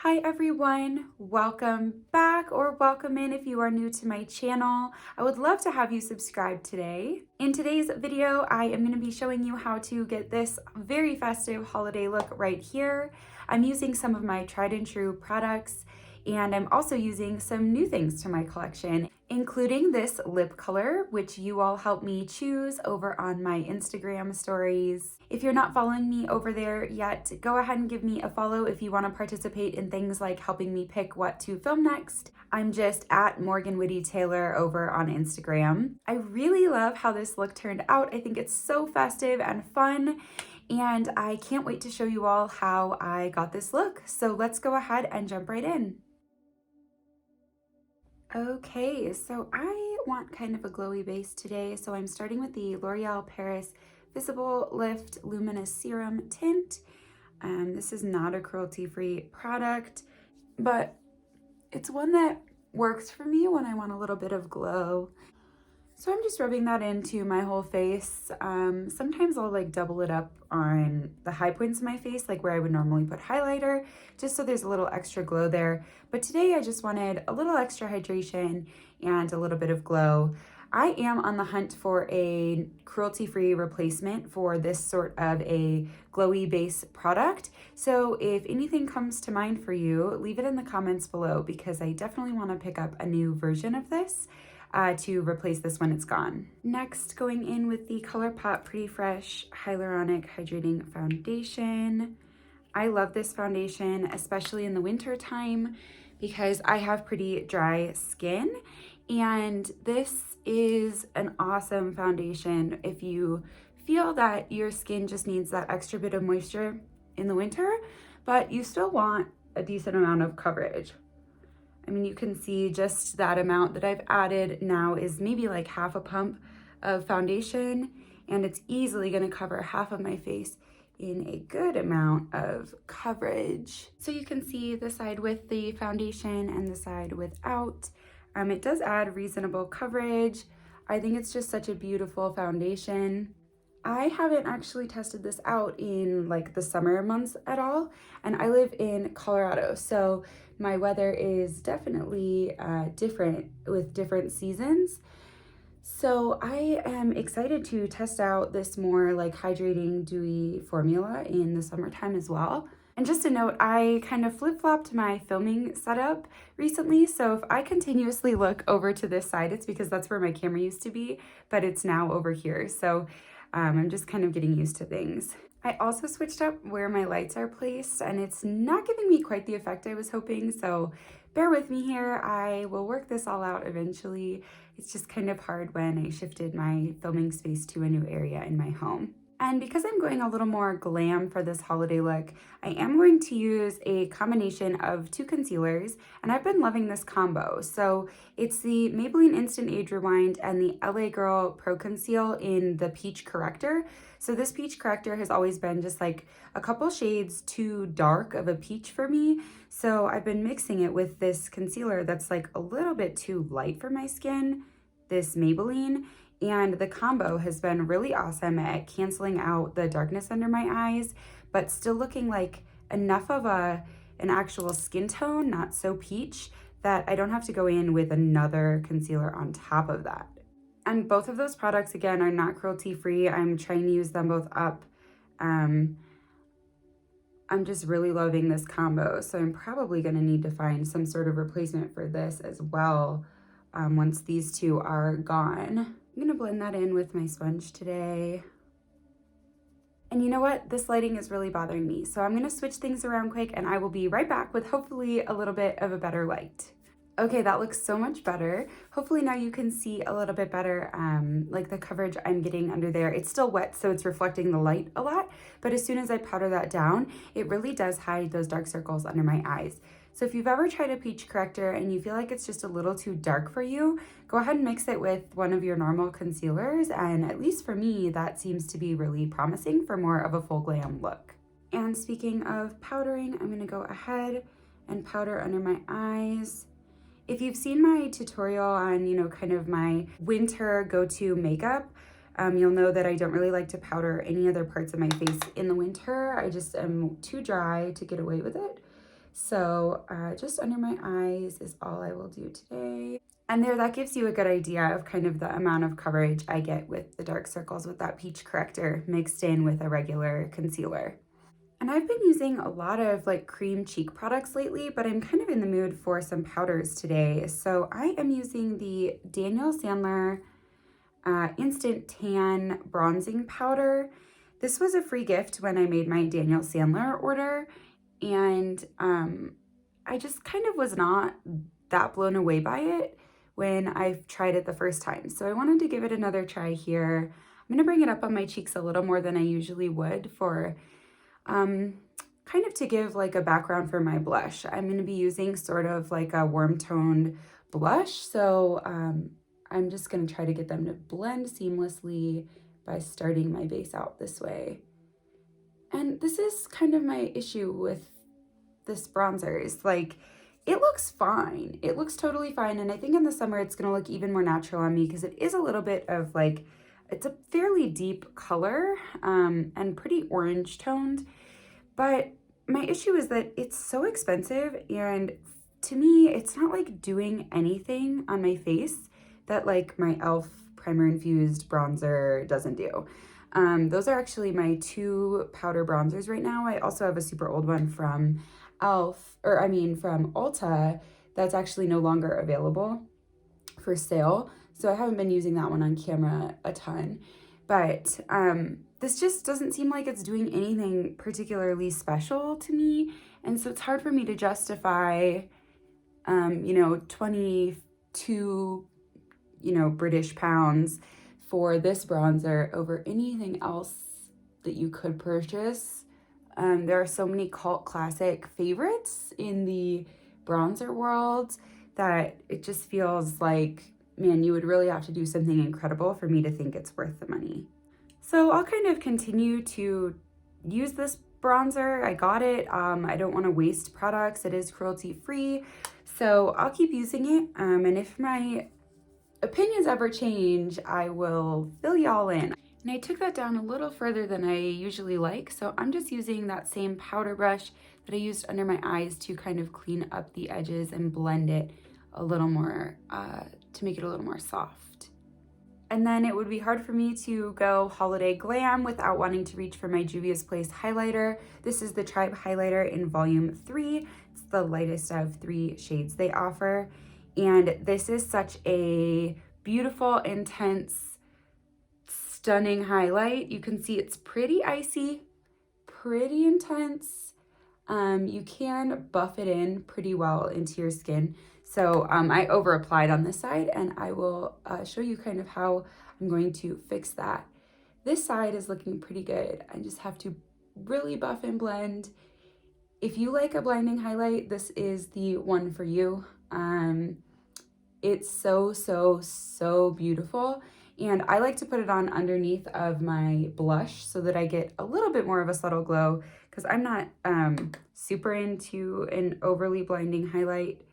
Hi everyone, welcome back or welcome in if you are new to my channel. I would love to have you subscribe today. In today's video, I am going to be showing you how to get this very festive holiday look right here. I'm using some of my tried and true products, and I'm also using some new things to my collection, including this lip color, which you all helped me choose over on my Instagram stories. If you're not following me over there yet, go ahead and give me a follow if you want to participate in things like helping me pick what to film next. I'm just at Morgan Witte Taylor over on Instagram. I really love how this look turned out. I think it's so festive and fun, and I can't wait to show you all how I got this look. So let's go ahead and jump right in. Okay, so I want kind of a glowy base today, so I'm starting with the L'Oreal Paris Visible Lift Luminous Serum Tint. This is not a cruelty-free product, but it's one that works for me when I want a little bit of glow. So I'm just rubbing that into my whole face. Sometimes I'll like double it up on the high points of my face, like where I would normally put highlighter, just so there's a little extra glow there. But today I just wanted a little extra hydration and a little bit of glow. I am on the hunt for a cruelty-free replacement for this sort of a glowy base product. So if anything comes to mind for you, leave it in the comments below, because I definitely want to pick up a new version of this to replace this when it's gone. Next, going in with the ColourPop Pretty Fresh Hyaluronic Hydrating Foundation. I love this foundation, especially in the winter time, because I have pretty dry skin, and this is an awesome foundation if you feel that your skin just needs that extra bit of moisture in the winter, but you still want a decent amount of coverage. I mean, you can see just that amount that I've added now is maybe like half a pump of foundation, and it's easily going to cover half of my face in a good amount of coverage. So you can see the side with the foundation and the side without. It does add reasonable coverage. I think it's just such a beautiful foundation. I haven't actually tested this out in like the summer months at all, and I live in Colorado, so my weather is definitely different with different seasons. So I am excited to test out this more like hydrating dewy formula in the summertime as well. And just a note, I kind of flip-flopped my filming setup recently, so if I continuously look over to this side, it's because that's where my camera used to be, but it's now over here. So I'm just kind of getting used to things. I also switched up where my lights are placed, and it's not giving me quite the effect I was hoping, so bear with me here. I will work this all out eventually. It's just kind of hard when I shifted my filming space to a new area in my home. And because I'm going a little more glam for this holiday look, I am going to use a combination of two concealers, and I've been loving this combo. So it's the Maybelline Instant Age Rewind and the LA Girl Pro Conceal in the Peach Corrector. So this peach corrector has always been just like a couple shades too dark of a peach for me. So I've been mixing it with this concealer that's like a little bit too light for my skin, this Maybelline. And the combo has been really awesome at canceling out the darkness under my eyes, but still looking like enough of an actual skin tone, not so peach, that I don't have to go in with another concealer on top of that. And both of those products, again, are not cruelty-free. I'm trying to use them both up. I'm just really loving this combo, so I'm probably going to need to find some sort of replacement for this as well once these two are gone. I'm gonna blend that in with my sponge today. And you know what? This lighting is really bothering me, so I'm gonna switch things around quick, and I will be right back with hopefully a little bit of a better light. Okay, that looks so much better. Hopefully now you can see a little bit better, like the coverage I'm getting under there. It's still wet, so it's reflecting the light a lot, but as soon as I powder that down, it really does hide those dark circles under my eyes. So if you've ever tried a peach corrector and you feel like it's just a little too dark for you, go ahead and mix it with one of your normal concealers, and at least for me, that seems to be really promising for more of a full glam look. And speaking of powdering, I'm gonna go ahead and powder under my eyes. If you've seen my tutorial on, kind of my winter go-to makeup, you'll know that I don't really like to powder any other parts of my face in the winter. I just am too dry to get away with it. So just under my eyes is all I will do today. And there, that gives you a good idea of kind of the amount of coverage I get with the dark circles with that peach corrector mixed in with a regular concealer. And I've been using a lot of like cream cheek products lately, but I'm kind of in the mood for some powders today. So I am using the Daniel Sandler Instant Tan Bronzing Powder. This was a free gift when I made my Daniel Sandler order, and I just kind of was not that blown away by it when I tried it the first time. So I wanted to give it another try here. I'm gonna bring it up on my cheeks a little more than I usually would for kind of to give like a background for my blush. I'm gonna be using sort of like a warm toned blush. So I'm just gonna try to get them to blend seamlessly by starting my base out this way. And this is kind of my issue with this bronzer is like, it looks fine. It looks totally fine. And I think in the summer, it's gonna look even more natural on me because it is a little bit of like, it's a fairly deep color and pretty orange toned. But my issue is that it's so expensive, and to me, it's not like doing anything on my face that like my e.l.f. primer infused bronzer doesn't do. Those are actually my two powder bronzers right now. I also have a super old one from e.l.f. from Ulta that's actually no longer available for sale. So I haven't been using that one on camera a ton. But this just doesn't seem like it's doing anything particularly special to me. And so it's hard for me to justify, 22, British pounds for this bronzer over anything else that you could purchase. There are so many cult classic favorites in the bronzer world that it just feels like, man, you would really have to do something incredible for me to think it's worth the money. So I'll kind of continue to use this bronzer. I got it. I don't want to waste products. It is cruelty free. So I'll keep using it. And if my opinions ever change, I will fill y'all in. And I took that down a little further than I usually like. So I'm just using that same powder brush that I used under my eyes to kind of clean up the edges and blend it a little more to make it a little more soft. And then it would be hard for me to go holiday glam without wanting to reach for my Juvia's Place highlighter. This is the Tribe highlighter in volume 3. It's the lightest of 3 shades they offer. And this is such a beautiful, intense, stunning highlight. You can see it's pretty icy, pretty intense. You can buff it in pretty well into your skin. So I over applied on this side, and I will show you kind of how I'm going to fix that. This side is looking pretty good. I just have to really buff and blend. If you like a blinding highlight, this is the one for you. It's so, so, so beautiful. And I like to put it on underneath of my blush so that I get a little bit more of a subtle glow, because I'm not super into an overly blinding highlight,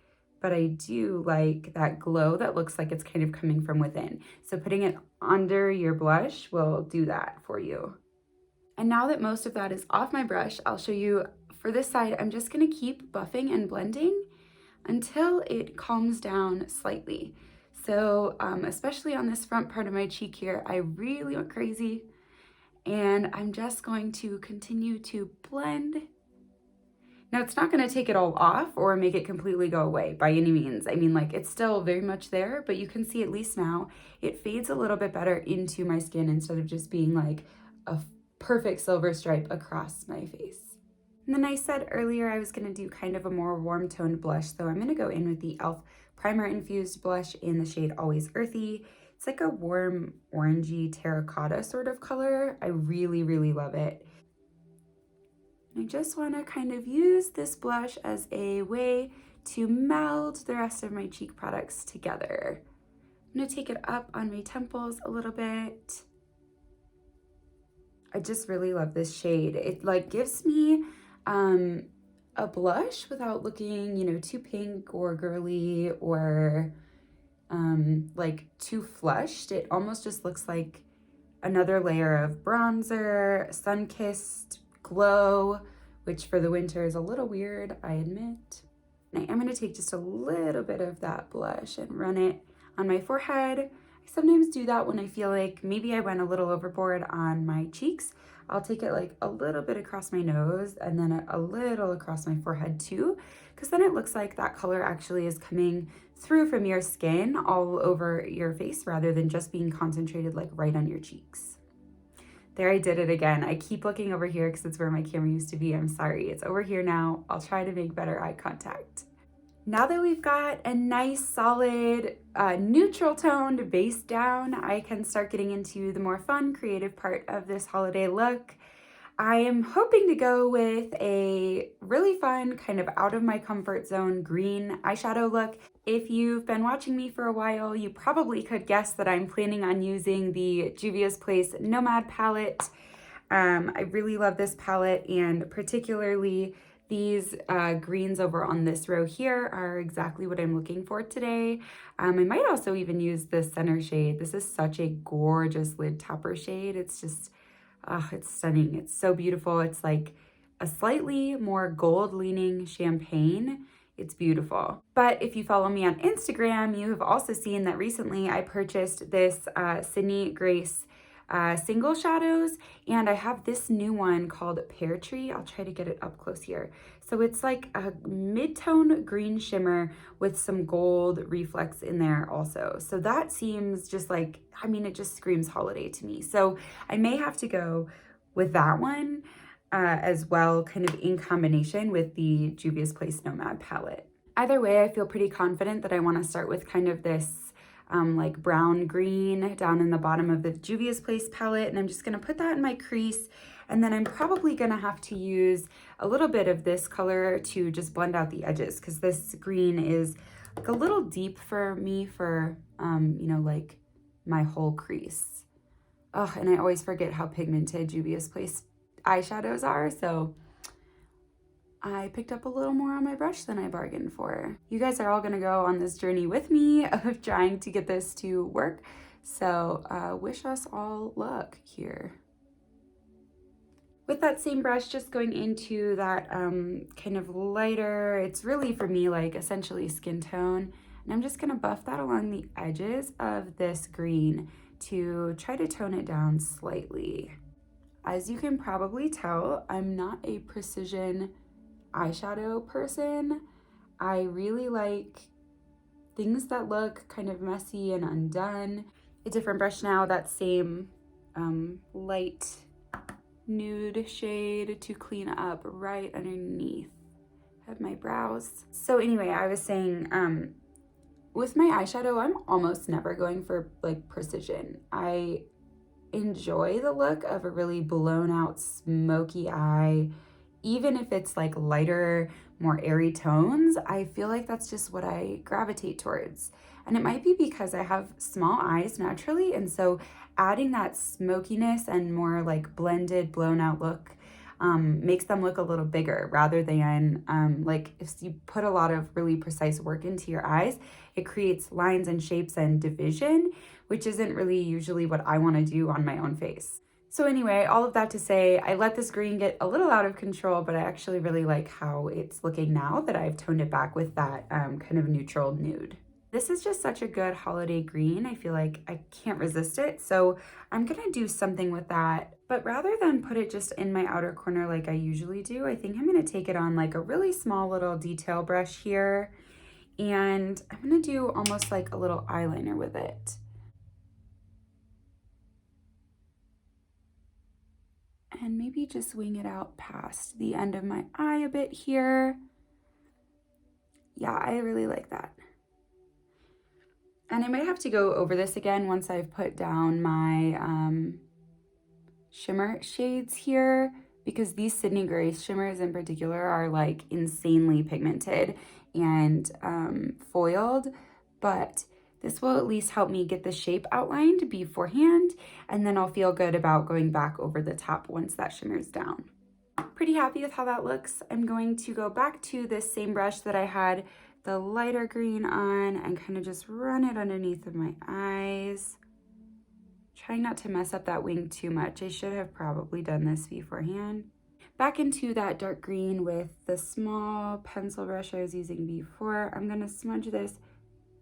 but I do like that glow that looks like it's kind of coming from within. So putting it under your blush will do that for you. And now that most of that is off my brush, I'll show you for this side, I'm just gonna keep buffing and blending until it calms down slightly. So especially on this front part of my cheek here, I really went crazy, and I'm just going to continue to blend. Now, it's not going to take it all off or make it completely go away by any means. I mean, like, it's still very much there, but you can see at least now it fades a little bit better into my skin instead of just being like a perfect silver stripe across my face. And then I said earlier I was going to do kind of a more warm toned blush, so I'm going to go in with the e.l.f. primer infused blush in the shade Always Earthy. It's like a warm orangey terracotta sort of color. I really, really love it. I just want to kind of use this blush as a way to meld the rest of my cheek products together. I'm going to take it up on my temples a little bit. I just really love this shade. It like gives me a blush without looking, too pink or girly or like too flushed. It almost just looks like another layer of bronzer, sun-kissed glow which for the winter is a little weird, I admit. And I am going to take just a little bit of that blush and run it on my forehead. I sometimes do that when I feel like maybe I went a little overboard on my cheeks. I'll take it like a little bit across my nose and then a little across my forehead too, because then it looks like that color actually is coming through from your skin all over your face rather than just being concentrated like right on your cheeks. There, I did it again. I keep looking over here because it's where my camera used to be. I'm sorry, it's over here now. I'll try to make better eye contact. Now that we've got a nice solid neutral toned base down, I can start getting into the more fun creative part of this holiday look. I am hoping to go with a really fun kind of out of my comfort zone green eyeshadow look. If you've been watching me for a while, you probably could guess that I'm planning on using the Juvia's Place Nomad palette. I really love this palette, and particularly these greens over on this row here are exactly what I'm looking for today. I might also even use this center shade. This is such a gorgeous lid topper shade. It's just, it's stunning. It's so beautiful. It's like a slightly more gold leaning champagne. It's beautiful. But if you follow me on Instagram, you have also seen that recently I purchased this Sydney Grace single shadows, and I have this new one called Pear Tree. I'll try to get it up close here. So it's like a mid-tone green shimmer with some gold reflex in there also. So that seems just like, I mean, it just screams holiday to me. So I may have to go with that one as well, kind of in combination with the Juvia's Place Nomad palette. Either way, I feel pretty confident that I want to start with kind of this like brown green down in the bottom of the Juvia's Place palette, and I'm just going to put that in my crease, and then I'm probably going to have to use a little bit of this color to just blend out the edges, because this green is like a little deep for me for you know, like my whole crease. Oh, and I always forget how pigmented Juvia's Place eyeshadows are, so I picked up a little more on my brush than I bargained for. You guys are all gonna go on this journey with me of trying to get this to work, so wish us all luck here. With that same brush, just going into that kind of lighter, it's really for me like essentially skin tone, and I'm just gonna buff that along the edges of this green to try to tone it down slightly. As you can probably tell, I'm not a precision eyeshadow person. I really like things that look kind of messy and undone. A different brush now, that same light nude shade to clean up right underneath of my brows. So anyway, I was saying with my eyeshadow, I'm almost never going for like precision. I enjoy the look of a really blown out smoky eye. Even if it's like lighter, more airy tones, I feel like that's just what I gravitate towards. And it might be because I have small eyes naturally, and so adding that smokiness and more like blended, blown out look makes them look a little bigger, rather than like if you put a lot of really precise work into your eyes, it creates lines and shapes and division, which isn't really usually what I want to do on my own face. So anyway, all of that to say, I let this green get a little out of control, but I actually really like how it's looking now that I've toned it back with that kind of neutral nude. This is just such a good holiday green. I feel like I can't resist it. So I'm gonna do something with that, but rather than put it just in my outer corner like I usually do, I think I'm gonna take it on like a really small little detail brush here, and I'm gonna do almost like a little eyeliner with it. And maybe just wing it out past the end of my eye a bit here. Yeah, I really like that. And I might have to go over this again once I've put down my shimmer shades here, because these Sydney Grace shimmers in particular are like insanely pigmented and foiled, but this will at least help me get the shape outlined beforehand, and then I'll feel good about going back over the top once that shimmer's down. Pretty happy with how that looks. I'm going to go back to this same brush that I had the lighter green on and kind of just run it underneath of my eyes. Trying not to mess up that wing too much. I should have probably done this beforehand. back into that dark green with the small pencil brush I was using before. I'm gonna smudge this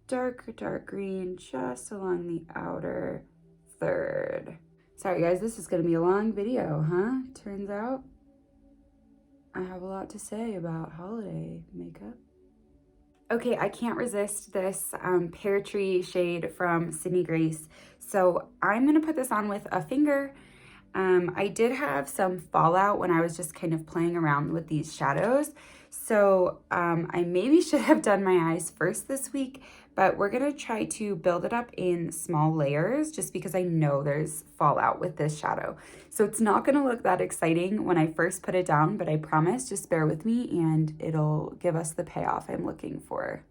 dark green just along the outer third. Sorry guys, this is gonna be a long video, huh? Turns out I have a lot to say about holiday makeup. Okay, I can't resist this Pear Tree shade from Sydney Grace. So I'm gonna put this on with a finger. I did have some fallout when I was just kind of playing around with these shadows. So I maybe should have done my eyes first this week, but we're gonna try to build it up in small layers just because I know there's fallout with this shadow. So it's not gonna look that exciting when I first put it down, but I promise, just bear with me and it'll give us the payoff I'm looking for.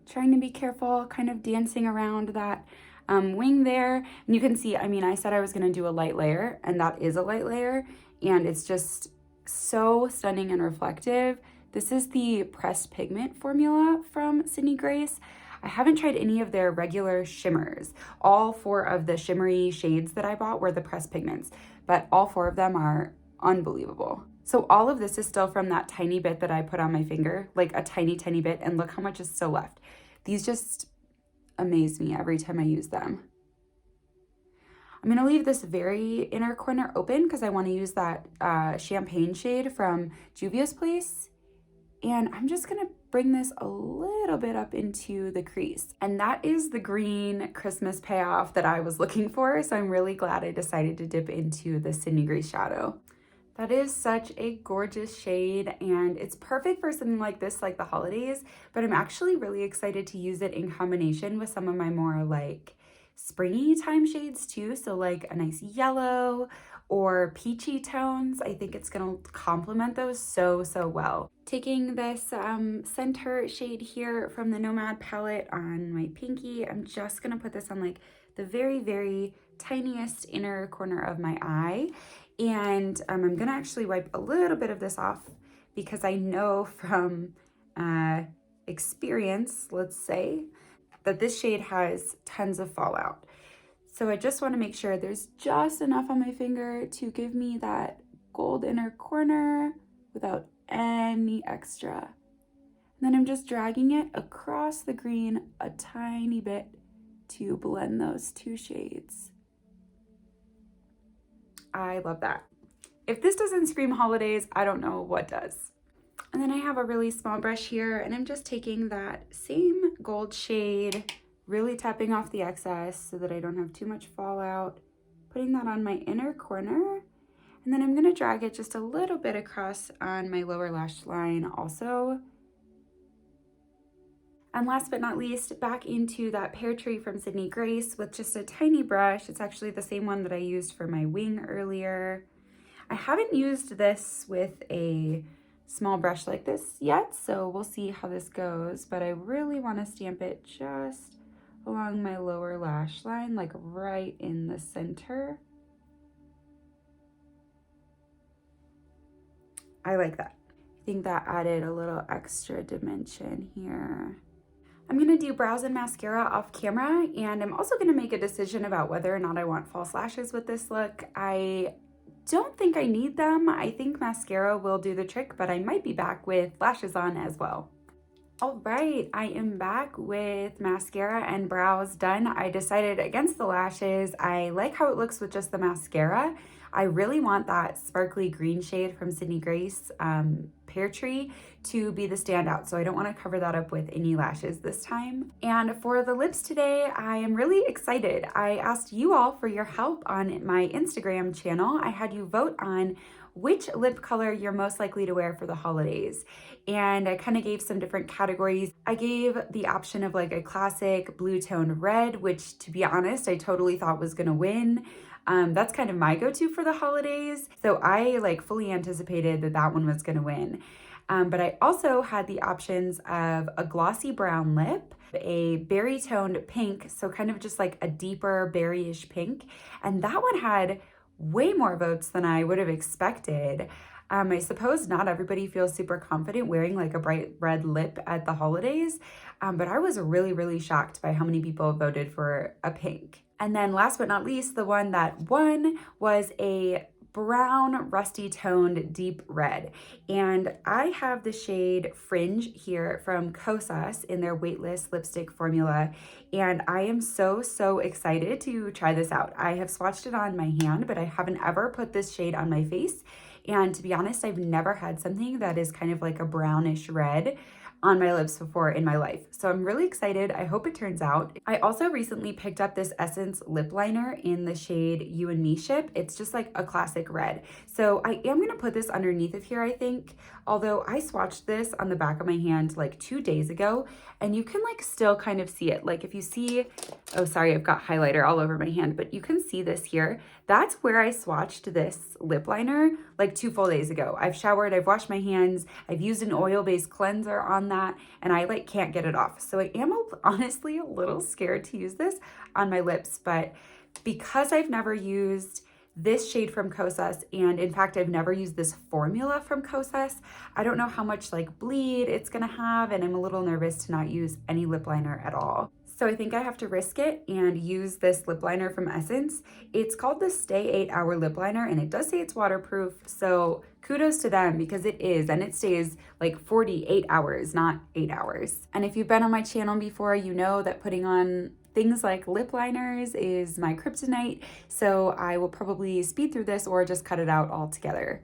Trying to be careful, kind of dancing around that wing there. And you can see, I mean, I said I was gonna do a light layer, and that is a light layer, and it's just so stunning and reflective. This is the pressed pigment formula from Sydney Grace. I haven't tried any of their regular shimmers. All 4 of the shimmery shades that I bought were the pressed pigments, but all 4 of them are unbelievable. So all of this is still from that tiny bit that I put on my finger, like a tiny bit, and look how much is still left. These just amaze me every time I use them. I'm gonna leave this very inner corner open because I wanna use that champagne shade from Juvia's Place. And I'm just gonna bring this a little bit up into the crease. And that is the green Christmas payoff that I was looking for. So I'm really glad I decided to dip into the Sydney Grace shadow. That is such a gorgeous shade, and it's perfect for something like this, like the holidays, but I'm actually really excited to use it in combination with some of my more like springy time shades too. So like a nice yellow or peachy tones. I think it's gonna complement those so well. Taking this center shade here from the Nomad palette on my pinky, I'm just gonna put this on like the very tiniest inner corner of my eye. And I'm gonna actually wipe a little bit of this off because I know from experience, let's say, that this shade has tons of fallout. So I just wanna make sure there's just enough on my finger to give me that gold inner corner without any extra. And then I'm just dragging it across the green a tiny bit to blend those 2 shades. I love that. If this doesn't scream holidays, I don't know what does. And then I have a really small brush here, and I'm just taking that same gold shade, really tapping off the excess so that I don't have too much fallout, putting that on my inner corner, and then I'm gonna drag it just a little bit across on my lower lash line also. And last but not least, back into that Pear Tree from Sydney Grace with just a tiny brush. It's actually the same one that I used for my wing earlier. I haven't used this with a small brush like this yet, so we'll see how this goes, but I really want to stamp it just along my lower lash line, like right in the center. I like that. I think that added a little extra dimension here. I'm gonna do brows and mascara off camera, and I'm also gonna make a decision about whether or not I want false lashes with this look. I don't think I need them. I think mascara will do the trick, but I might be back with lashes on as well. All right, I am back with mascara and brows done. I decided against the lashes. I like how it looks with just the mascara. I really want that sparkly green shade from Sydney Grace, Pear Tree, to be the standout. So I don't want to cover that up with any lashes this time. And for the lips today, I am really excited. I asked you all for your help on my Instagram channel. I had you vote on which lip color you're most likely to wear for the holidays. And I kind of gave some different categories. I gave the option of like a classic blue toned red, which to be honest, I totally thought was gonna win. That's kind of my go-to for the holidays. So I like fully anticipated that that one was gonna win. But I also had the options of a glossy brown lip, a berry toned pink, so kind of just like a deeper berryish pink. And that one had way more votes than I would have expected. I suppose not everybody feels super confident wearing like a bright red lip at the holidays, but I was really, really shocked by how many people voted for a pink. And then last but not least, the one that won was a brown, rusty toned deep red. And I have the shade Fringe here from Kosas in their weightless lipstick formula. And I am so, so excited to try this out. I have swatched it on my hand, but I haven't ever put this shade on my face. And to be honest, I've never had something that is kind of like a brownish red on my lips before in my life. So I'm really excited. I hope it turns out. I also recently picked up this Essence lip liner in the shade You and Me Ship. It's just like a classic red. So I am gonna put this underneath of here, I think. Although I swatched this on the back of my hand like 2 days ago, and you can like still kind of see it. Like if you see, oh sorry, I've got highlighter all over my hand, but you can see this here. That's where I swatched this lip liner like 2 full days ago. I've showered, I've washed my hands, I've used an oil-based cleanser on that, and I like can't get it off. So I am honestly a little scared to use this on my lips, but because I've never used this shade from Kosas, and in fact, I've never used this formula from Kosas, I don't know how much like bleed it's gonna have, and I'm a little nervous to not use any lip liner at all. So I think I have to risk it and use this lip liner from Essence. It's called the Stay 8-Hour Lip Liner, and it does say it's waterproof, so kudos to them because it is, and it stays like 48 hours, not 8 hours. And if you've been on my channel before, you know that putting on things like lip liners is my kryptonite, so I will probably speed through this or just cut it out altogether.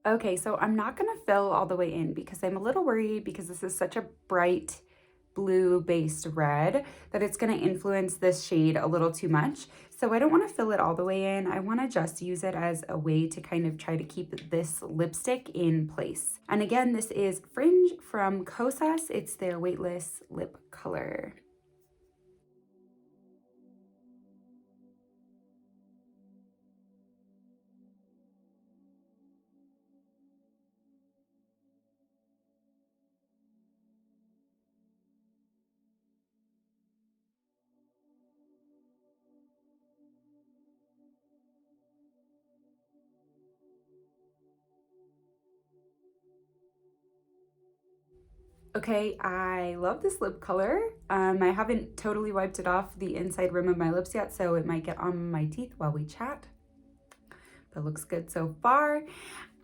Okay, so I'm not gonna fill all the way in because I'm a little worried because this is such a bright blue based red that it's gonna influence this shade a little too much. So I don't wanna fill it all the way in. I wanna just use it as a way to kind of try to keep this lipstick in place. And again, this is Fringe from Kosas. It's their weightless lip color. Okay, I love this lip color. I haven't totally wiped it off the inside rim of my lips yet, so it might get on my teeth while we chat. But it looks good so far.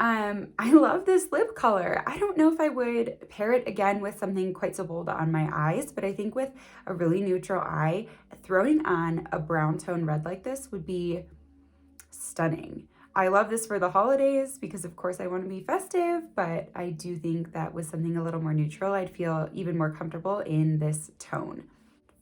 I love this lip color. I don't know if I would pair it again with something quite so bold on my eyes, but I think with a really neutral eye, throwing on a brown tone red like this would be stunning. I love this for the holidays because of course I want to be festive, but I do think that with something a little more neutral, I'd feel even more comfortable in this tone.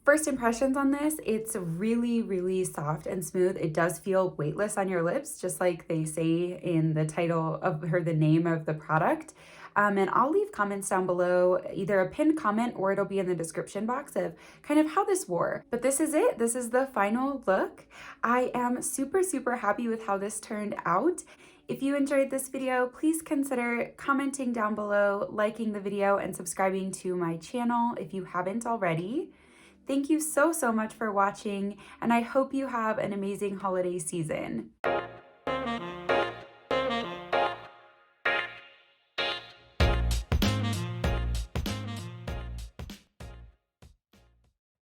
First impressions on this, it's really, really soft and smooth. It does feel weightless on your lips, just like they say in the title of the name of the product. And I'll leave comments down below, either a pinned comment or it'll be in the description box of kind of how this wore. But this is it. This is the final look. I am super, super happy with how this turned out. If you enjoyed this video, please consider commenting down below, liking the video, and subscribing to my channel if you haven't already. Thank you so, so much for watching, and I hope you have an amazing holiday season.